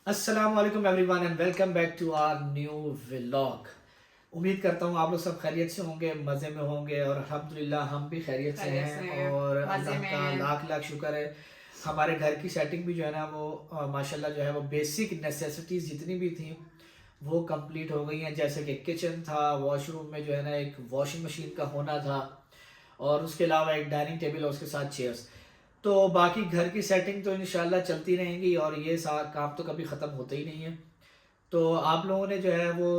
अस्सलाम वालेकुम everyone and welcome back to our new vlog. उम्मीद करता हूँ आप लोग सब खैरियत से होंगे, मज़े में होंगे और अल्हम्दुलिल्लाह हम भी खैरियत से खैरियत से हैं हैं, और मज़े अल्लाह में का हैं। लाख लाख शुक्र है। हमारे घर की सेटिंग भी जो है ना वो माशाल्लाह जो है वो बेसिक नेसेसिटीज़ जितनी भी थी वो कंप्लीट हो गई हैं। जैसे कि किचन था, वॉशरूम में जो है ना एक वॉशिंग मशीन का होना था और उसके अलावा एक डाइनिंग टेबल और उसके साथ चेयर्स। तो बाकी घर की सेटिंग तो इंशाल्लाह चलती रहेंगी और ये सारा काम तो कभी ख़त्म होते ही नहीं है। तो आप लोगों ने जो है वो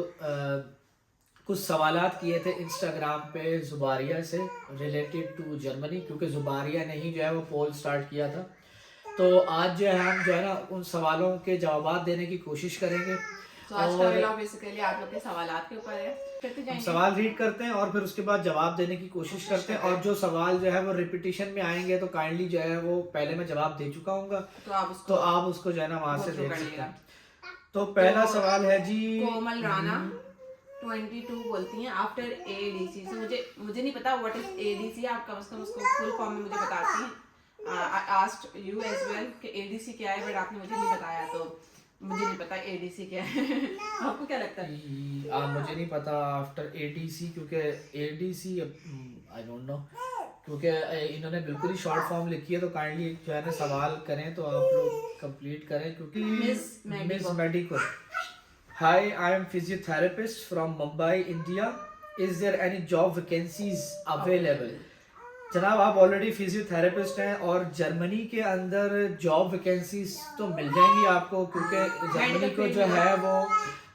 कुछ सवालात किए थे इंस्टाग्राम पे ज़ुबारिया से रिलेटेड टू जर्मनी, क्योंकि ज़ुबारिया ने ही जो है वो पोल स्टार्ट किया था। तो आज जो है हम जो है ना उन सवालों के जवाबात देने की कोशिश करेंगे तो आज का और व्लॉग बेसिकली आप लोग के सवालात के ऊपर है। करते हम जाएंगे, सवाल रीड करते हैं और फिर उसके बाद जवाब देने की कोशिश कोशिश करते हैं। करते और हैं। जो सवाल जो है वो रिपीटिशन में आएंगे तो काइंडली जो है वो पहले मैं जवाब दे चुका हूँ, तो आप तो उसको आप उसको जो है ना वहाँ गो से थ्रू देख कर सकते लीजिएगा। हैं। तो तो पहला सवाल है जी। कोमल राणा 22 बोलती हैं आफ्टर एडीसी से मुझे मुझे नहीं पता व्हाट इज एडीसी। आप कम से कम उसको फुल फॉर्म में मुझे बताती हैं। I asked you as well कि एडीसी क्या है, बट आपने मुझे नहीं बताया, तो मुझे नहीं पता एडीसी क्या है। आपको क्या लगता है? मुझे नहीं पता आफ्टर एडीसी, क्योंकि एडीसी आई डोंट नो, क्योंकि इन्होंने बिल्कुल ही शॉर्ट फॉर्म लिखी है। तो काइंडली जो है ना सवाल करें तो आप लोग कंप्लीट करें, क्योंकि miss miss medico. Medico. Hi, I am physiotherapist from Mumbai, India. Is there any job vacancies available? Available. जनाब, आप ऑलरेडी फिजियोथेरेपिस्ट हैं और जर्मनी के अंदर जॉब वैकेंसीज तो मिल जाएंगी आपको, क्योंकि जर्मनी मेडिकल को फील्ड जो में है वो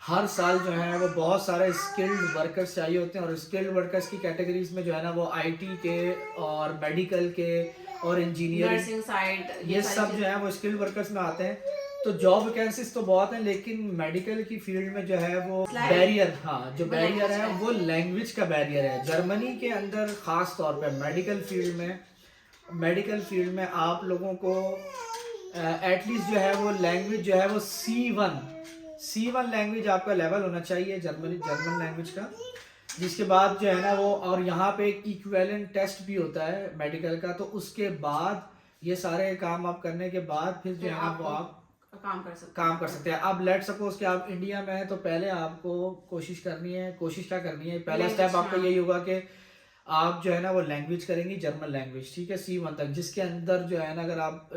हर साल जो है वो बहुत सारे स्किल्ड वर्कर्स चाहिए होते हैं। और स्किल्ड वर्कर्स की कैटेगरीज में जो है ना वो आईटी के और मेडिकल के और इंजीनियरिंग, नर्सिंग साइड ये ये सारी सब जो चीज़ें। है वो स्किल्ड वर्कर्स में आते हैं। तो जॉब वैकेंसीज तो बहुत हैं, लेकिन मेडिकल की फील्ड में जो है वो बैरियर, हाँ जो वो बैरियर लैंग्वेज है का वो लैंग्वेज का बैरियर है जर्मनी के अंदर, खास तौर पे मेडिकल फील्ड में आप लोगों को एटलीस्ट जो है वो लैंग्वेज जो है वो सी वन लैंग्वेज आपका लेवल होना चाहिए जर्मन लैंग्वेज का। जिसके बाद जो है ना वो, और यहाँ पे एक इक्विवेलेंट टेस्ट भी होता है मेडिकल का, तो उसके बाद ये सारे काम आप करने के बाद फिर जो फिर है ना वो आपको आप काम काम कर कर सकते हैं। अब लेट सपोज कि आप इंडिया में हैं, तो पहले आपको कोशिश क्या करनी है, पहला स्टेप लैंग्वेज। आपका हाँ, यही होगा कि आप जो है ना वो लैंग्वेज करेंगी जर्मन लैंग्वेज, ठीक है, सी 1 तक, जिसके अंदर जो है ना अगर आप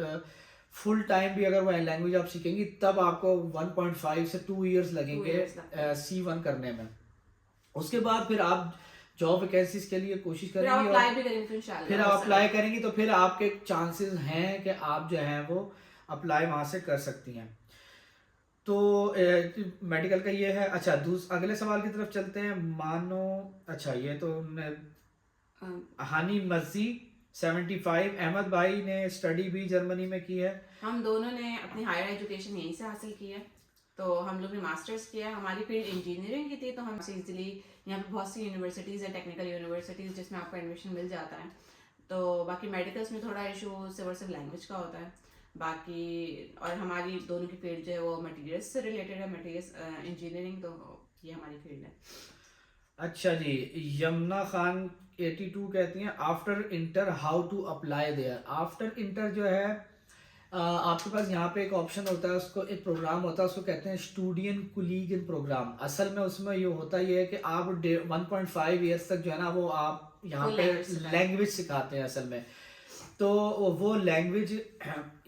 फुल टाइम भी अगर वो लैंग्वेज आप सीखेंगी तब आपको 1.5 से 2 इयर्स 2 लगेंगे इयर्स लगते हैं। सी 1 करने में। उसके बाद फिर आप जॉब वैकेंसीज के लिए कोशिश फिर आप करेंगी और अप्लाई भी करेंगे तो फिर इंशाल्लाह हो आप अप्लाई सके। करेंगी तो फिर आपके चांसेस हैं कि आप जो है वो अप्लाई वहां से कर सकती हैं। तो मेडिकल का ये है। अच्छा, अगले सवाल की तरफ चलते हैं। मानो, अच्छा ये तो अम, हानी मस्जिद 75 अहमद भाई ने स्टडी भी जर्मनी में की है। हम दोनों ने अपनी हायर एजुकेशन यहीं से हासिल की है। तो हम लोग ने मास्टर्स किया है। हमारी फील्ड इंजीनियरिंग की थी, तो हम इजीली यहाँ पे बहुत सी यूनिवर्सिटीज़ है, टेक्निकल यूनिवर्सिटीज़, जिसमें आपको एडमिशन मिल जाता है। तो बाकी मेडिकल्स में थोड़ा इशू सिर्फ लैंग्वेज का होता है। बाकी और हमारी दोनों की फील्ड जो है वो मटीरियल्स से रिलेटेड है, मटीरियल्स इंजीनियरिंग, तो ये हमारी फील्ड है। अच्छा जी, यमुना खान 82 कहती हैं after inter how to apply there. After inter जो है आपके पास यहाँ पे एक ऑप्शन होता है, उसको एक प्रोग्राम होता है, उसको कहते हैं स्टूडेंट कुलीग इन प्रोग्राम। असल में उसमें ये होता ये है कि आप 1.5 ईयर्स तक जो है ना वो आप यहाँ फुल पे लैंग्वेज सिखाएं। लैंग्वेज सिखाते हैं असल में। तो वो लैंग्वेज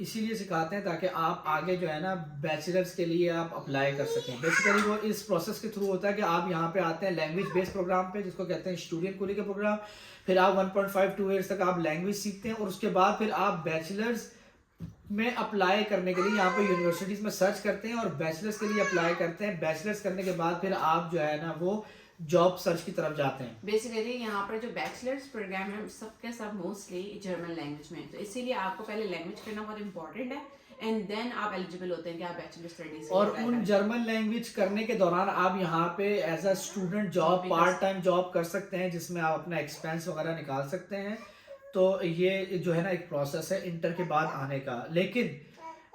इसीलिए सिखाते हैं ताकि आप आगे जो है ना बैचलर्स के लिए आप अप्लाई कर सकें। बेसिकली वो इस प्रोसेस के थ्रू होता है कि आप यहाँ पे आते हैं लैंग्वेज बेस्ड प्रोग्राम पे, जिसको कहते हैं स्टूडेंट कुली का प्रोग्राम। फिर आप 1.5 2 ईयर्स तक आप लैंग्वेज सीखते हैं और उसके बाद फिर आप बैचलर्स में अप्लाई करने के लिए यहाँ पे यूनिवर्सिटीज़ में सर्च करते हैं और बैचलर्स के लिए अप्लाई करते हैं। बैचलर्स करने के बाद फिर आप जो है ना वो जॉब सर्च की तरफ जाते हैं। बेसिकली यहाँ पर जो बैचलर्स प्रोग्राम है सबके सब मोस्टली जर्मन लैंग्वेज में, तो इसीलिए आपको पहले लैंग्वेज करना बहुत इंपॉर्टेंट है, एंड देन आप एलिजिबल होते हैं कि आप बैचलर स्टडीज और उन जर्मन लैंग्वेज करने के दौरान आप यहाँ पे as a student job job, भी कर पार्ट सकते टाइम जॉब कर सकते हैं, जिसमें आप अपना एक्सपेंस वगैरह निकाल सकते हैं। तो ये जो है ना एक प्रोसेस है इंटर के बाद आने का। लेकिन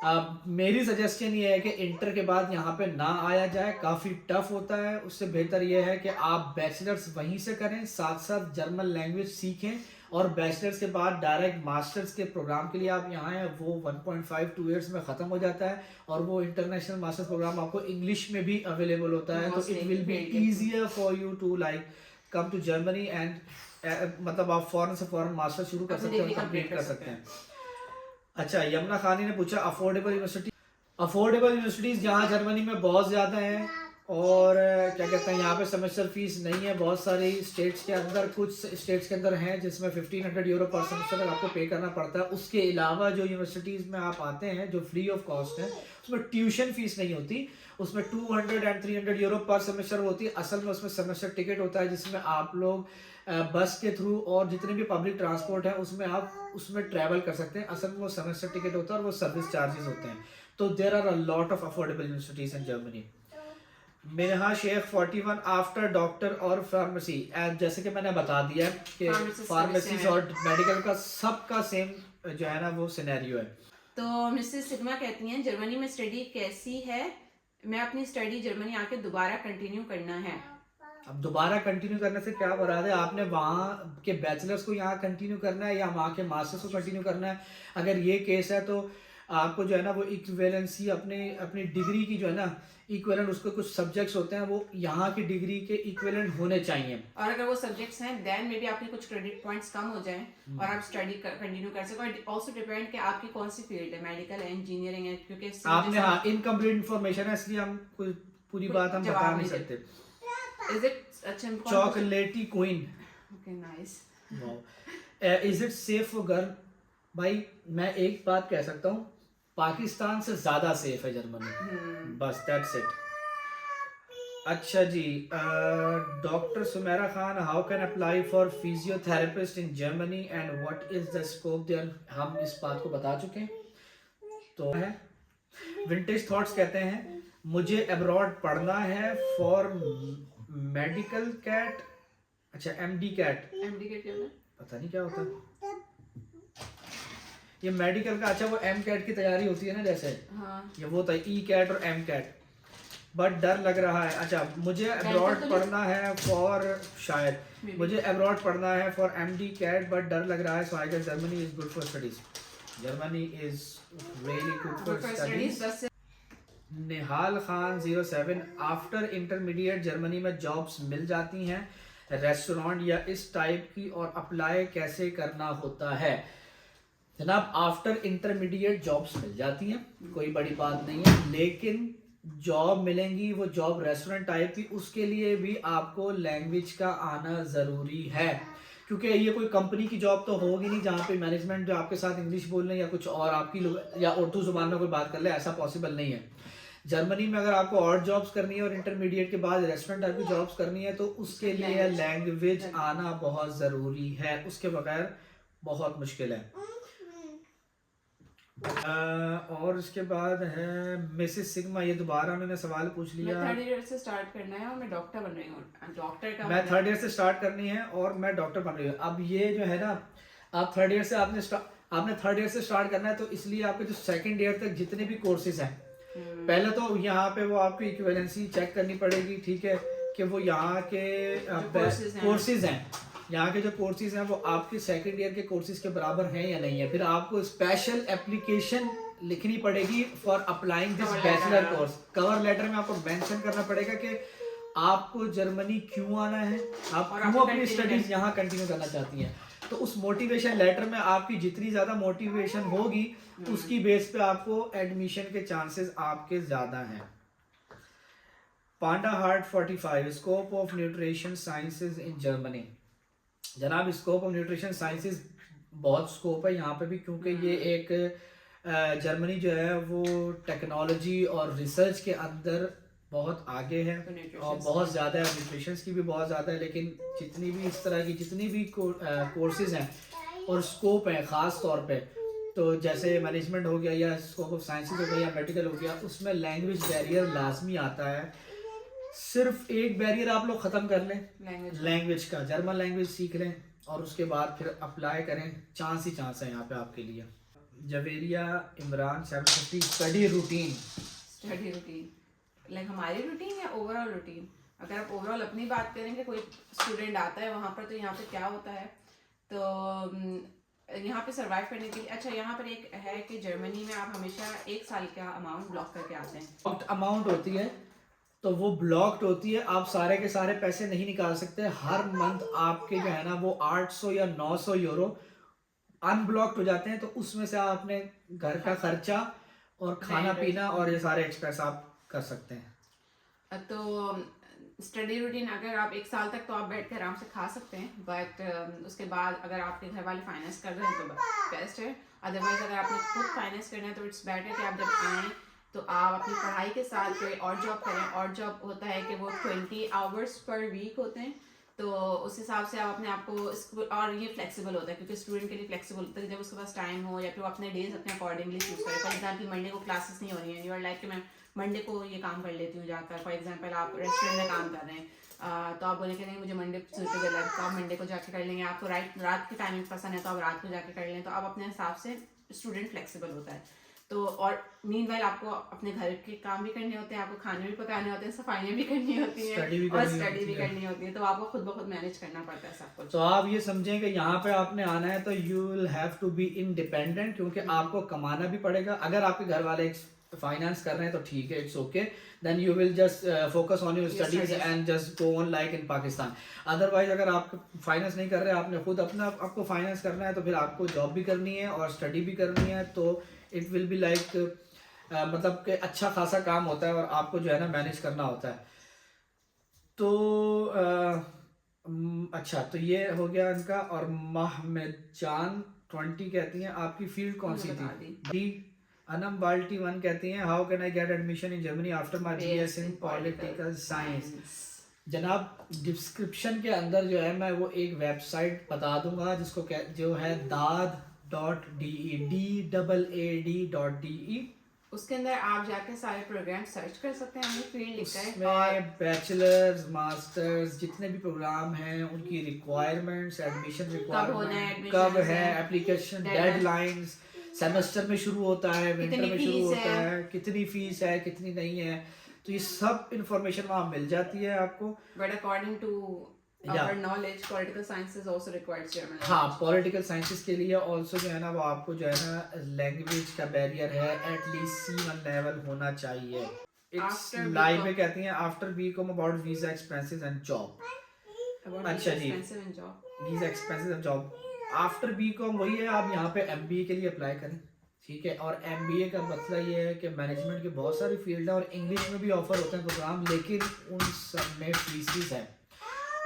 मेरी सजेशन ये है कि इंटर के बाद यहाँ पे ना आया जाए, काफ़ी टफ होता है। उससे बेहतर ये है कि आप बैचलर्स वहीं से करें, साथ साथ जर्मन लैंग्वेज सीखें और बैचलर्स के बाद डायरेक्ट मास्टर्स के प्रोग्राम के लिए आप यहाँ हैं, वो 1.5-2 ईयर्स में ख़त्म हो जाता है और वो इंटरनेशनल मास्टर्स प्रोग्राम आपको इंग्लिश में भी अवेलेबल होता है। तो it will be easier for you to like come to Germany and मतलब आप फ़ौरन से फ़ौरन मास्टर शुरू कर सकते हैं और कंप्लीट कर सकते हैं। अच्छा, यमुना खानी ने पूछा अफोर्डेबल यूनिवर्सिटीज़ यहाँ जर्मनी में बहुत ज़्यादा हैं और क्या कहते हैं, यहाँ पे सेमेस्टर फीस नहीं है। बहुत सारी स्टेट्स के अंदर, कुछ स्टेट्स के अंदर हैं जिसमें 1500 यूरो पर सेमेस्टर तक आपको पे करना पड़ता है। उसके अलावा जो यूनिवर्सिटीज़ में आप आते हैं जो फ्री ऑफ कॉस्ट है, उसमें ट्यूशन फीस नहीं होती, उसमें 200 एंड 300 यूरो पर सेमेस्टर होती है। असल में उसमें सेमेस्टर टिकट होता है जिसमें आप लोग बस के थ्रू और जितने भी पब्लिक ट्रांसपोर्ट है उसमें आप उसमें ट्रैवल कर सकते हैं। असल में वो सेमेस्टर टिकट होता है और वो सर्विस चार्जेस होते हैं। तो there are a lot of affordable universities in Germany. Minha Shaikh 41 after doctor और फार्मेसी, जैसे कि मैंने बता दिया कि फार्मेसी और मेडिकल का सबका सेम जो है ना वो सिनेरियो है। तो मिसेस सिग्मा कहती हैं जर्मनी में स्टडी कैसी है, मैं अपनी स्टडी जर्मनी आके दोबारा कंटिन्यू करना है। अब दोबारा कंटिन्यू करने से क्या मुराद है, आपने वहाँ के बैचलर्स को यहाँ कंटिन्यू करना है या वहाँ के मास्टर्स को कंटिन्यू करना है? अगर ये केस है तो आपको जो है ना वो इक्विवेलेंसी अपनी डिग्री की जो है ना इक्विवेलेंट, उसके कुछ सब्जेक्ट्स होते हैं वो यहाँ की डिग्री के इक्विवेलेंट होने चाहिए। और अगर वो सब्जेक्ट्स हैं देन मे बी आपके कुछ क्रेडिट पॉइंट्स कम हो जाएं और आप स्टडी कंटिन्यू कर सको। और ऑल्सो डिपेंड कि आपकी कौन सी फील्ड है, मेडिकल है, इंजीनियरिंग है, क्योंकि आपने हाँ इनकम्प्लीट इन्फॉर्मेशन है इसलिए हम कोई पूरी बात हम बता नहीं सकते। इज इट अच्छा चॉकलेटी queen, okay nice, is it safe for girl? भाई मैं एक बात कह सकता हूँ, पाकिस्तान से ज्यादा सेफ है जर्मनी, बस दैट्स इट। अच्छा जी, doctor Sumera Khan, how can apply for physiotherapist in Germany and what is the scope there? हम इस बात को बता चुके हैं। तो है विंटेज थॉट्स कहते हैं मुझे अब्रॉड पढ़ना है फॉर मेडिकल कैट, अच्छा एमडी कैट क्या होता है? पता नहीं क्या होता है ये मेडिकल का। अच्छा वो एम कैट की तैयारी होती है ना जैसे, हाँ। ये वो होता है ई कैट और एम कैट, बट डर लग रहा है। अच्छा मुझे अब्रॉड पढ़ना है फॉर, शायद मुझे अब्रॉड पढ़ना है फॉर एमडी कैट बट डर लग रहा है, so I guess Germany is good for studies. Germany is really good for studies. Nihal Khan 07, after intermediate Germany में जॉब्स मिल जाती हैं रेस्टोरेंट या इस टाइप की, और अप्लाई कैसे करना होता है? जनाब आफ्टर इंटरमीडिएट जॉब्स मिल जाती हैं, कोई बड़ी बात नहीं है, लेकिन जॉब मिलेंगी वो जॉब रेस्टोरेंट टाइप की, उसके लिए भी आपको लैंग्वेज का आना ज़रूरी है, क्योंकि ये कोई कंपनी की जॉब तो होगी नहीं जहाँ पे मैनेजमेंट जो आपके साथ इंग्लिश बोल रहे या कुछ और आपकी या उर्दू ज़ुबान में कोई बात कर ले, ऐसा पॉसिबल नहीं है। जर्मनी में अगर आपको और जॉब्स करनी है और इंटरमीडिएट के बाद रेस्टोरेंट टाइप की जॉब्स करनी है तो उसके लिए लैंग्वेज आना बहुत ज़रूरी है, उसके बगैर बहुत मुश्किल है। और इसके बाद है मिसेस सिग्मा, ये दोबारा उन्होंने सवाल पूछ लिया। मैं 3rd ईयर से स्टार्ट करना है और मैं डॉक्टर बन रही हूँ। डॉक्टर का मैं 3rd ईयर से स्टार्ट करनी है और मैं डॉक्टर बन रही हूँ। अब ये जो है ना, आप 3rd ईयर से आपने 3rd ईयर से स्टार्ट करना है, तो इसलिए आपके जो 2nd ईयर तक जितने भी कोर्सेज हैं, पहले तो यहाँ पे वो आपकी इक्विवेलेंसी चेक करनी पड़ेगी, ठीक है, कि वो यहाँ के कोर्सेज हैं, यहाँ के जो कोर्सेज हैं वो आपके 2nd ईयर के कोर्सेज के बराबर हैं या नहीं है। फिर आपको स्पेशल एप्लीकेशन लिखनी पड़ेगी for applying this bachelor course. Cover letter में आपको मेंशन करना पड़ेगा कि आपको जर्मनी क्यों आना है, आप क्यों अपनी स्टडीज यहाँ कंटिन्यू करना चाहती हैं। तो उस मोटिवेशन लेटर में आपकी जितनी ज़्यादा मोटिवेशन होगी उसकी बेस पे आपको एडमिशन के चांसेस आपके ज़्यादा हैं। Panda heart 45, scope of nutrition sciences in Germany. जनाब स्कोप ऑफ न्यूट्रिशन साइंसेज बहुत स्कोप है यहाँ पे भी, क्योंकि ये एक जर्मनी जो है वो टेक्नोलॉजी और रिसर्च के अंदर बहुत आगे है और बहुत ज़्यादा है, न्यूट्रिशन की भी बहुत ज़्यादा है, लेकिन जितनी भी इस तरह की जितनी भी कोर्सेज हैं और स्कोप है ख़ास तौर पे, तो जैसे मैनेजमेंट हो गया या स्कोप ऑफ साइंसेज हो गया या मेडिकल हो गया, उसमें लैंग्वेज बैरियर लाजमी आता है। सिर्फ एक बैरियर आप लोग ख़त्म कर लें लैंग्वेज का, जर्मन लैंग्वेज सीख लें और उसके बाद फिर अप्लाई करें, चांस ही चांस है यहाँ पे आपके लिए। Javeria Imran 750 study routine. Like हमारी रूटीन या ओवरऑल रूटीन? अगर आप ओवरऑल अपनी बात करें कि कोई स्टूडेंट आता है वहाँ पर, तो यहाँ पे क्या होता है, तो यहाँ पे सरवाइव करने के लिए, अच्छा यहाँ पर एक है कि जर्मनी में आप हमेशा 1 साल का अमाउंट ब्लॉक करके आते हैं। अमाउंट होती है तो वो ब्लॉक्ड होती है, आप सारे के सारे पैसे नहीं निकाल सकते। हर मंथ आपके जो है ना वो 800 या 900 यूरो अनब्लॉक्ड हो जाते हैं, तो उसमें से आप अपने घर का खर्चा और खाना पीना और ये सारे एक्सपेंस आप कर सकते हैं। तो स्टडी रूटीन अगर आप 1 साल तक तो आप बैठ के आराम से खा सकते हैं, बट उसके बाद अगर आपके घर वाले फाइनेंस कर रहे हैं तो बेस्ट है। अदरवाइज अगर आपने खुद फाइनेंस करना है तो इट्स बेटर कि आप जब आएँ तो आप अपनी पढ़ाई के साथ कोई और जॉब करें। और जॉब होता है कि वो 20 आवर्स पर वीक होते हैं, तो उस हिसाब से आप अपने आप को, और ये फ्लेक्सिबल होता है क्योंकि स्टूडेंट के लिए फ्लेक्सिबल होता है जब उसके पास टाइम हो, या फिर अपने डेज अपने अकॉर्डिंगली चूज करें। फॉर एग्जाम्पल मंडे को क्लासेस नहीं हो रही हैं, यू आर लाइक कि मैं मंडे को ये काम कर लेती हूँ जाकर। फॉर एग्जाम्पल आप रेस्टोरेंट में काम कर रहे हैं, तो आप बोले कि नहीं मुझे मंडे सूटेबल है, तो आप मंडे को जाके कर लेंगे। आपको रात की टाइमिंग पसंद है तो आप रात को जाके कर लें। तो आप अपने हिसाब से स्टूडेंट फ्लेक्सिबल होता है। तो और मीनवाइल आपको अपने घर के काम भी करने होते हैं, आपको खाने भी पकाने होते हैं, सफाइयाँ भी करनी होती हैं और स्टडी भी करनी होती है, तो आपको खुद ब खुद मैनेज करना पड़ता है सब कुछ। तो आप ये समझें कि यहाँ पे आपने आना है तो you will have to be independent, क्योंकि आपको कमाना भी पड़ेगा। अगर आपके घर वाले फाइनेंस कर रहे हैं तो ठीक है, it's okay, then you will just focus on your studies and just go on like in Pakistan. Otherwise अगर आप फाइनेंस नहीं कर रहे, आपने खुद अपना आपको फाइनेंस करना है, तो फिर आपको जॉब भी करनी है और स्टडी भी करनी है, तो इट विल बी लाइक मतलब कि अच्छा खासा काम होता है और आपको जो है ना मैनेज करना होता है। तो अच्छा, तो ये हो गया इनका। और महमद जान 20 कहती हैं आपकी फील्ड कौन सी थी? अनम बाल्टी 1 कहती हैं how can I get admission in Germany after my BS in political science. जनाब डिस्क्रिप्शन के अंदर जो है मैं वो एक वेबसाइट बता दूंगा जिसको जो है daad.de DAAD.de। उसके अंदर आप जाके सारे प्रोग्राम सर्च कर सकते हैं, हमने फील्ड लिखा है और बैचलर्स मास्टर्स जितने भी प्रोग्राम हैं उनकी रिक्वायरमेंट्स, एडमिशन रिक्वायरमेंट कब है, एप्लीकेशन डेडलाइंस, सेमेस्टर में शुरू होता है, विंटर में शुरू होता है, कितनी फीस है, कितनी नहीं है, तो ये सब इंफॉर्मेशन वहाँ मिल जाती है आपको। But according to our knowledge political sciences also requires German language। हाँ, पॉलिटिकल साइंसेस के लिए ऑल्सो जो है ना वो आपको जो है ना लैंग्वेज का बैरियर है, एटलीस्ट C1 लेवल होना चाहिए। इट्स लाइव में कहती हैं after BCom about visa expenses and job. अच्छा जी, visa expenses and job after BCom वही है, आप यहाँ पे MBA के लिए अप्लाई करें, ठीक है। और MBA का मतलब ये है कि मैनेजमेंट की बहुत सारी फील्ड है और इंग्लिश में भी ऑफर होते हैं प्रोग्राम, लेकिन उन सब में फीसिस है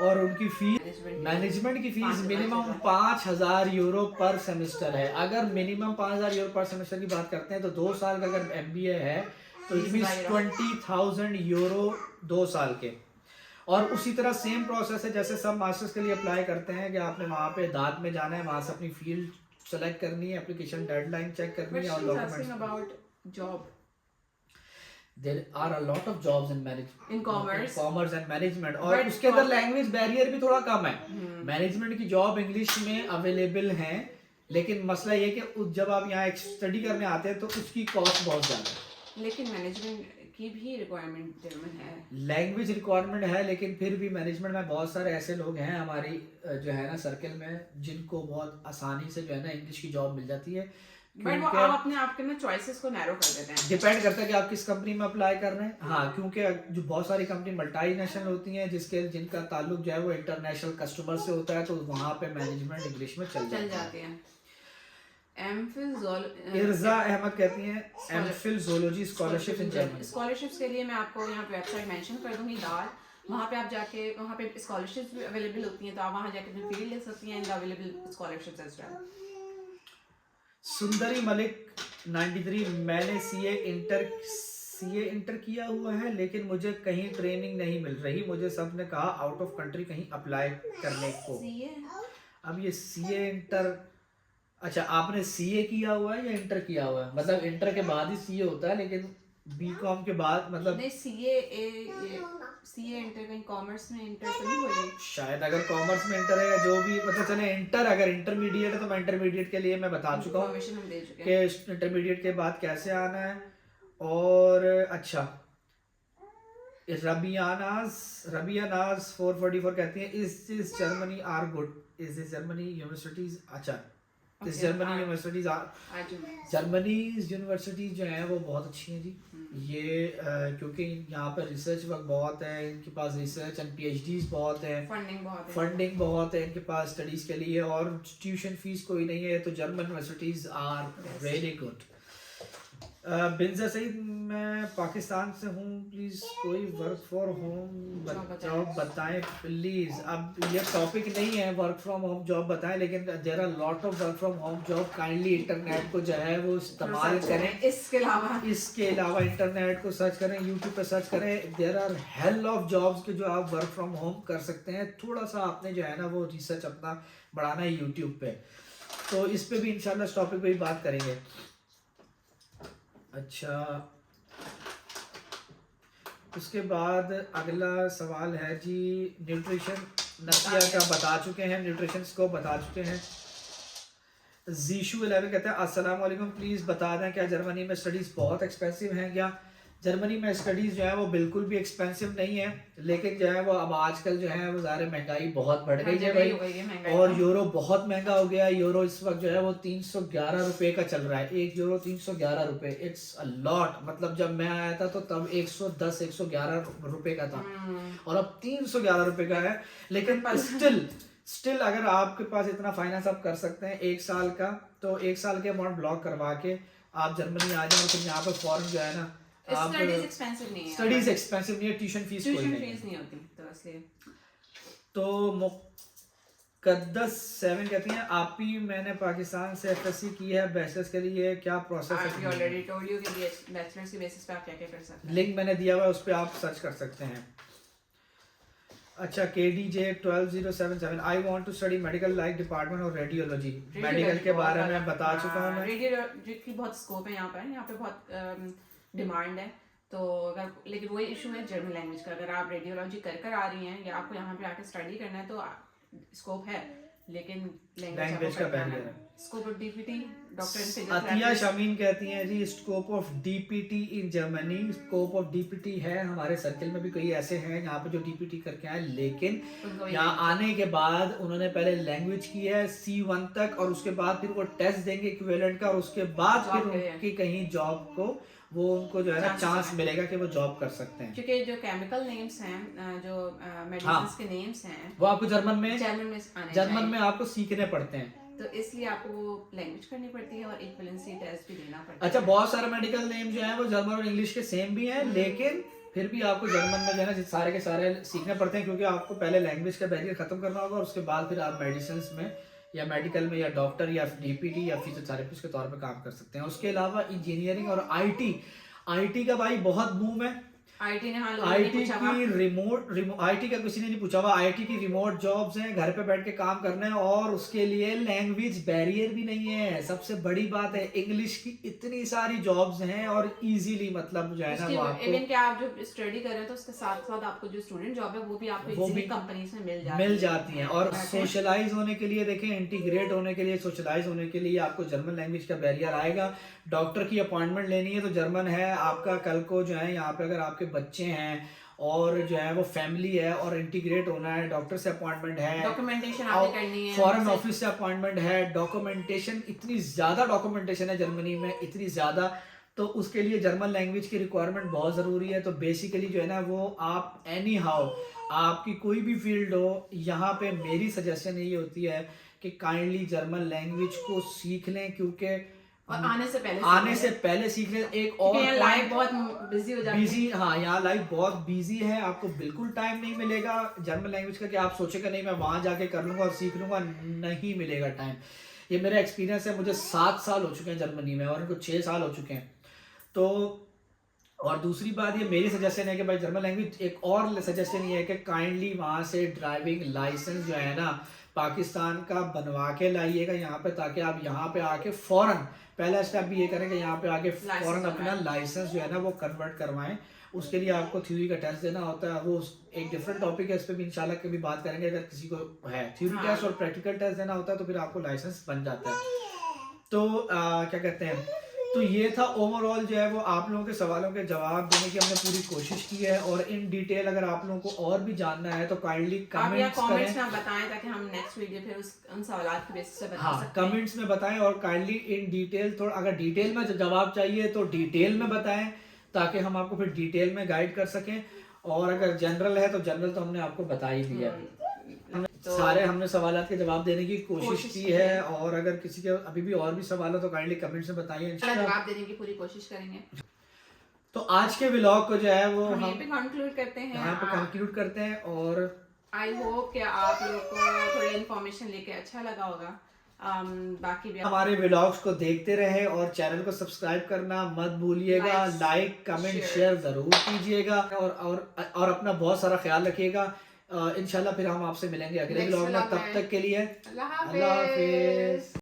और उनकी फीस, मैनेजमेंट की फीस मिनिमम 5,000 यूरो पर सेमेस्टर है। अगर मिनिमम 5,000 यूरो पर सेमेस्टर की बात करते हैं तो 2 साल का अगर MBA है तो इट मींस 20,000 यूरो 2 साल के। और उसी तरह सेम प्रोसेस है जैसे सब मास्टर्स के लिए अप्लाई करते हैं कि आपने वहाँ पे दाद में जाना है, वहाँ से अपनी फील्ड सेलेक्ट करनी है, एप्लीकेशन डेडलाइन चेक करनी है और documents. There are a lot of jobs in commerce and management और But उसके अंदर लैंग्वेज बैरियर भी थोड़ा कम है। मैनेजमेंट की जॉब इंग्लिश में अवेलेबल हैं, लेकिन मसला ये कि जब आप यहाँ स्टडी करने आते हैं तो उसकी कॉस्ट बहुत ज़्यादा है। लेकिन मैनेजमेंट की भी रिक्वायरमेंट जर्मन है, लैंग्वेज रिक्वायरमेंट है, लेकिन फिर भी मैनेजमेंट में बहुत सारे ऐसे लोग हैं हमारी जो है ना सर्कल में जिनको बहुत आसानी से जो है ना इंग्लिश की जॉब मिल जाती है। बट वो आप अपने आप के ना चॉइसेस को नैरो कर देते हैं, डिपेंड करता है कि आप किस कंपनी में अप्लाई कर रहे हैं। हाँ, क्योंकि जो बहुत सारी कंपनी मल्टीनेशनल होती हैं जिनका ताल्लुक जो है वो इंटरनेशनल कस्टमर से होता है, तो वहाँ पे मैनेजमेंट इंग्लिश में चल जाती है। इर्जा अहमद कहती हैं MPhil zoology scholarship in Germany. Scholarships के लिए मैं आपको यहाँ पे वेबसाइट मेंशन कर दूंगी दाद, वहाँ पे आप जाके वहाँ पे स्कॉलरशिप्स भी अवेलेबल होती हैं, तो आप वहाँ जाके अपनी फील्ड ले सकती हैं in the available scholarships as well. Sundari Malik 93 मैंने सीए इंटर किया हुआ है लेकिन मुझे कहीं ट्रेनिंग नहीं मिल रही, मुझे सब ने कहा आउट ऑफ कंट्री कहीं अप्लाई करने को। अब ये सीए इंटर, अच्छा आपने सीए किया हुआ है या इंटर किया हुआ है? मतलब इंटर के बाद ही सीए होता है, लेकिन बीकॉम के बाद मतलब नहीं सीए इंटर कहीं कॉमर्स में इंटर तो नहीं बोली शायद अगर कॉमर्स में इंटर है या जो भी मतलब चले इंटर, अगर इंटरमीडिएट है तो मैं इंटरमीडिएट के लिए मैं बता चुका हूँ इन्फॉर्मेशन हम दे चुके कि हैं। इंटरमीडिएट के बाद कैसे आना है। और अच्छा, रबियानाज 444 कहती हैं is Germany are good, is Germany universities, अच्छा इस जर्मनी यूनिवर्सिटीज जर्मनीज यूनिवर्सिटीज जो हैं वो बहुत अच्छी हैं जी। ये क्योंकि यहाँ पर रिसर्च वर्क बहुत है, इनके पास रिसर्च एंड पीएचडीज बहुत है, फंडिंग बहुत है इनके पास स्टडीज के लिए, और ट्यूशन फीस कोई नहीं है, तो German universities are very good. Binja Saeed, मैं पाकिस्तान से हूँ, प्लीज़ कोई वर्क फ्रॉम होम जॉब बताएं प्लीज़। अब ये टॉपिक नहीं है वर्क फ्रॉम होम जॉब बताएं, लेकिन there are lot of work from home job. Kindly internet को जो है वो इस्तेमाल करें, इसके अलावा इंटरनेट को सर्च करें, यूट्यूब पे सर्च करें, there are hell of jobs के जो आप वर्क फ्रॉम होम कर सकते हैं। थोड़ा सा आपने जो है ना वो रिसर्च अपना बढ़ाना है यूट्यूब पे, तो इस पे भी इंशाल्लाह इस टॉपिक पे भी बात करेंगे। अच्छा, उसके बाद अगला सवाल है जी न्यूट्रिशन, नसिया का बता चुके हैं, न्यूट्रिशन को बता चुके हैं। जीशू 11 कहते हैं अस्सलाम वालेकुम, प्लीज़ बता दें क्या जर्मनी में स्टडीज़ बहुत एक्सपेंसिव हैं क्या? जर्मनी में स्टडीज़ जो है वो बिल्कुल भी एक्सपेंसिव नहीं है, लेकिन जो है वो अब आजकल जो है वो ज़्यादा महंगाई बहुत बढ़ गई है भाई, और यूरो बहुत महंगा हो गया है। यूरो इस वक्त जो है वो 311 रुपये का चल रहा है, 1 यूरो 311 रुपये, इट्स अ लॉट। मतलब जब मैं आया था तो तब 110-111 रुपये का था, और अब 311 रुपये का है। लेकिन स्टिल अगर आपके पास इतना फाइनेंस आप कर सकते हैं 1 साल का, तो 1 साल के अमाउंट ब्लॉक करवा के आप जर्मनी आ जाओ, फिर यहाँ पर फॉरेन जो है ना स्टडीज एक्सपेंसिव नहीं है, ट्यूशन फीस कोई नहीं होती, तो इसलिए। तो मुकद्दस 7 कहती हैं आप ही, मैंने पाकिस्तान से एफएससी की है बैचलर्स के लिए, क्या प्रोसेस है? ऑलरेडी टोल्ड यू कि बैचलर्स की बेसिस पे आप क्या-क्या कर सकते हैं। लिंक मैंने दिया हुआ है, उस पर आप सर्च कर सकते हैं। अच्छा, KDJ 12077, I want to study medical like department और रेडियोलॉजी। मेडिकल के बारे में बता चुका हूँ मैं। रेडियोलॉजी की बहुत स्कोप है यहाँ पे बहुत डिमांड है, तो अगर लेकिन वही इशू है जर्मन लैंग्वेज का। अगर आप रेडियोलॉजी कर आ रही हैं या आपको यहाँ पे आके स्टडी करना है तो स्कोप है, लेकिन लैंग्वेज का बैरियर है। Scope of DPT, doctor Atiya Shameen कहती हैं जी scope of DPT in Germany, scope of DPT है, हमारे सर्कल में भी कई ऐसे हैं यहाँ पे जो डीपीटी करके आए, लेकिन यहाँ आने के बाद उन्होंने पहले लैंग्वेज की है C1 तक, और उसके बाद फिर वो टेस्ट देंगे इक्विवेलेंट का, और उसके बाद फिर उनकी कहीं जॉब को वो उनको जो है ना चांस मिलेगा कि वो जॉब कर सकते हैं। क्योंकि जो केमिकल नेम्स हैं, जो मेडिसिन्स के नेम्स हैं, वो आपको जर्मन में आपको सीखने पड़ते हैं, तो इसलिए आपको वो लैंग्वेज करनी पड़ती है और इक्विवेलेंसी टेस्ट भी देना पड़ता है। अच्छा, बहुत सारे मेडिकल नेम जो है वो जर्मन और इंग्लिश के सेम भी हैं, लेकिन फिर भी आपको जर्मन में जो है ना सारे के सारे सीखने पड़ते हैं, क्योंकि आपको पहले लैंग्वेज का बैरियर खत्म करना होगा, और उसके बाद फिर आप मेडिसिन में या मेडिकल में या डॉक्टर या डीपीटी या फिजियोथेरेपिस्ट के तौर पे काम कर सकते हैं। उसके अलावा इंजीनियरिंग और आईटी का भाई बहुत बूम है। आईटी की रिमोट आईटी का किसी ने नहीं पूछा हुआ, आईटी की रिमोट जॉब्स हैं, घर पे बैठ के काम करना है, और उसके लिए लैंग्वेज बैरियर भी नहीं है। सबसे बड़ी बात है इंग्लिश की इतनी सारी जॉब्स हैं, और इजीली मतलब जो है ना वो आपको इवन कि आप जो स्टडी कर रहे हैं तो उसके साथ साथ आपको जो स्टूडेंट जॉब है वो भी आपको इजीली कंपनीज में मिल जाती है। और सोशलाइज होने के लिए देखें, इंटीग्रेट होने के लिए, सोशलाइज होने के लिए आपको जर्मन लैंग्वेज का बैरियर आएगा। डॉक्टर की अपॉइंटमेंट लेनी है तो जर्मन है आपका, कल को जो है यहाँ पे अगर आपके बच्चे हैं और जो है वो फैमिली है और इंटीग्रेट होना है, डॉक्टर से अपॉइंटमेंट है, डॉक्यूमेंटेशन आपने करनी है, फॉरेन ऑफिस से अपॉइंटमेंट है, डॉक्यूमेंटेशन, इतनी ज़्यादा डॉक्यूमेंटेशन है जर्मनी में, इतनी ज़्यादा, तो उसके लिए जर्मन लैंग्वेज की रिक्वायरमेंट बहुत ज़रूरी है। तो बेसिकली जो है ना वो आप एनी हाउ आपकी कोई भी फील्ड हो, यहाँ पे मेरी सजेशन यही होती है कि काइंडली जर्मन लैंग्वेज को सीख लें, क्योंकि और आने से पहले सीख ले। एक और लाइफ बहुत बिजी हो जाती है। हाँ, यहाँ लाइफ बहुत बिजी है, आपको बिल्कुल टाइम नहीं मिलेगा जर्मन लैंग्वेज का कि आप सोचेगा नहीं मैं वहाँ जाके कर लूँगा और सीख लूँगा, नहीं मिलेगा टाइम। ये मेरा एक्सपीरियंस है, मुझे 7 साल हो चुके हैं जर्मनी में और इनको 6 साल हो चुके हैं। तो और दूसरी बात ये मेरी सजेशन है कि भाई जर्मन लैंग्वेज, एक और सजेशन ये है कि काइंडली वहाँ से ड्राइविंग लाइसेंस जो है ना पाकिस्तान का बनवा के लाइएगा यहाँ पे, ताकि आप यहाँ पे आके फौरन पहला स्टेप भी ये करें कि यहाँ पे आके फौरन अपना लाइसेंस जो है ना वो कन्वर्ट करवाएं। उसके लिए आपको थ्योरी का टेस्ट देना होता है, वो एक डिफरेंट टॉपिक है, इस पर भी इंशाल्लाह कभी बात करेंगे। अगर किसी को है थ्योरी टेस्ट और प्रैक्टिकल टेस्ट देना होता है तो फिर आपको लाइसेंस बन जाता है। तो क्या कहते हैं, तो ये था ओवरऑल जो है वो आप लोगों के सवालों के जवाब देने की हमने पूरी कोशिश की है। और इन डिटेल अगर आप लोगों को और भी जानना है तो काइंडली कमेंट्स करें, में बताएं ताकि हम नेक्स्ट वीडियो फिर उन सवालों की बेसिस पे बता हाँ सकते हैं। कमेंट्स में बताएं। और काइंडली इन डिटेल थोड़ा, अगर डिटेल में जवाब चाहिए तो डिटेल में बताएं, ताकि हम आपको फिर डिटेल में गाइड कर सकें। और अगर जनरल है तो जनरल तो हमने आपको बता ही दिया है। तो सारे हमने सवालात के जवाब देने की कोशिश की है। और अगर किसी के अभी भी और भी सवाल हो तो काइंडली कमेंट्स में बताइए, इंशाल्लाह जवाब देने की पूरी कोशिश करेंगे। तो आज के व्लॉग को जो है वो हम हम यहीं पे कंक्लूड करते हैं। यहाँ पे कंक्लूड करते हैं। और आई होप कि आप लोग को थोड़ी इन्फॉर्मेशन लेके अच्छा लगा होगा। बाकी भी हमारे व्लॉग्स को देखते रहे और चैनल को सब्सक्राइब करना मत भूलिएगा। लाइक कमेंट शेयर जरूर कीजिएगा। और अपना बहुत सारा ख्याल रखिएगा। इंशाल्लाह फिर हम आपसे मिलेंगे अगले व्लॉग में। तब तक के लिए अल्लाह अल्लाह हाफिज।